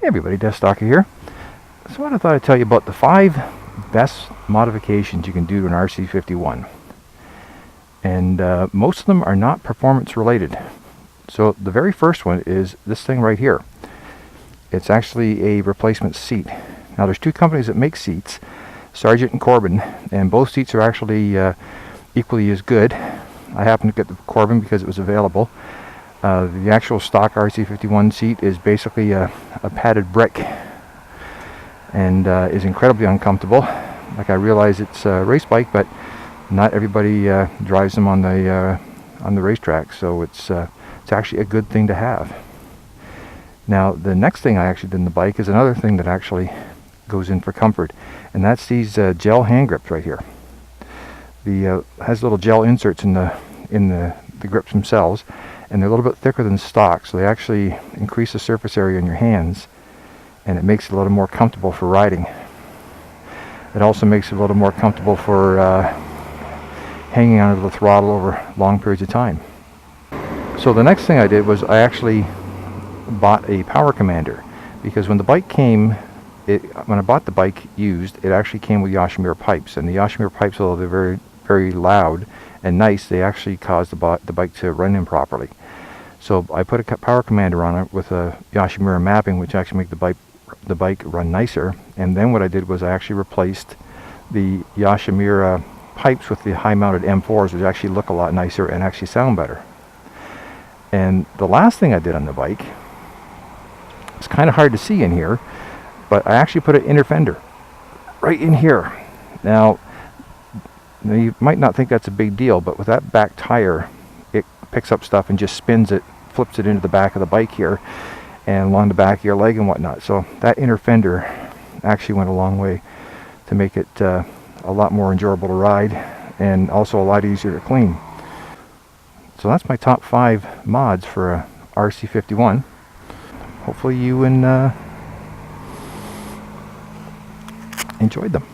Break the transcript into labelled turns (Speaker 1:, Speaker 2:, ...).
Speaker 1: everybody, Desktopper here. So I thought I'd tell you about the 5 best modifications you can do to an RC51. And most of them are not performance related. So the very first one is this thing right here. It's actually a replacement seat. Now there's 2 companies that make seats, Sargent and Corbin, and both seats are actually equally as good. I happened to get the Corbin because it was available. The actual stock RC51 seat is basically a padded brick and is incredibly uncomfortable. Like, I realize it's a race bike, but not everybody drives them on the racetrack, so it's actually a good thing to have. Now the next thing I actually did in the bike is another thing that actually goes in for comfort, and that's these gel hand grips right here. The has little gel inserts in the grips themselves, and they're a little bit thicker than stock, so they actually increase the surface area in your hands, and it makes it a little more comfortable for riding. It also makes it a little more comfortable for hanging onto the throttle over long periods of time. So the next thing I did was I actually bought a Powercommander, because when the bike came, when I bought the bike used, it actually came with Yoshimura pipes, and the Yoshimura pipes, although they're very, very loud and nice, they actually cause the bike to run improperly. So I put a Powercommander on it with a Yoshimura mapping, which actually make the bike run nicer. And then what I did was I actually replaced the Yoshimura pipes with the high-mounted M4s, which actually look a lot nicer and actually sound better. And the last thing I did on the bike, it's kind of hard to see in here, but I actually put an inner fender right in here. Now you might not think that's a big deal, but with that back tire, it picks up stuff and just spins it, flips it into the back of the bike here and along the back of your leg and whatnot. So that inner fender actually went a long way to make it a lot more enjoyable to ride, and also a lot easier to clean. So that's my top 5 mods for a RC51. Hopefully you enjoyed them.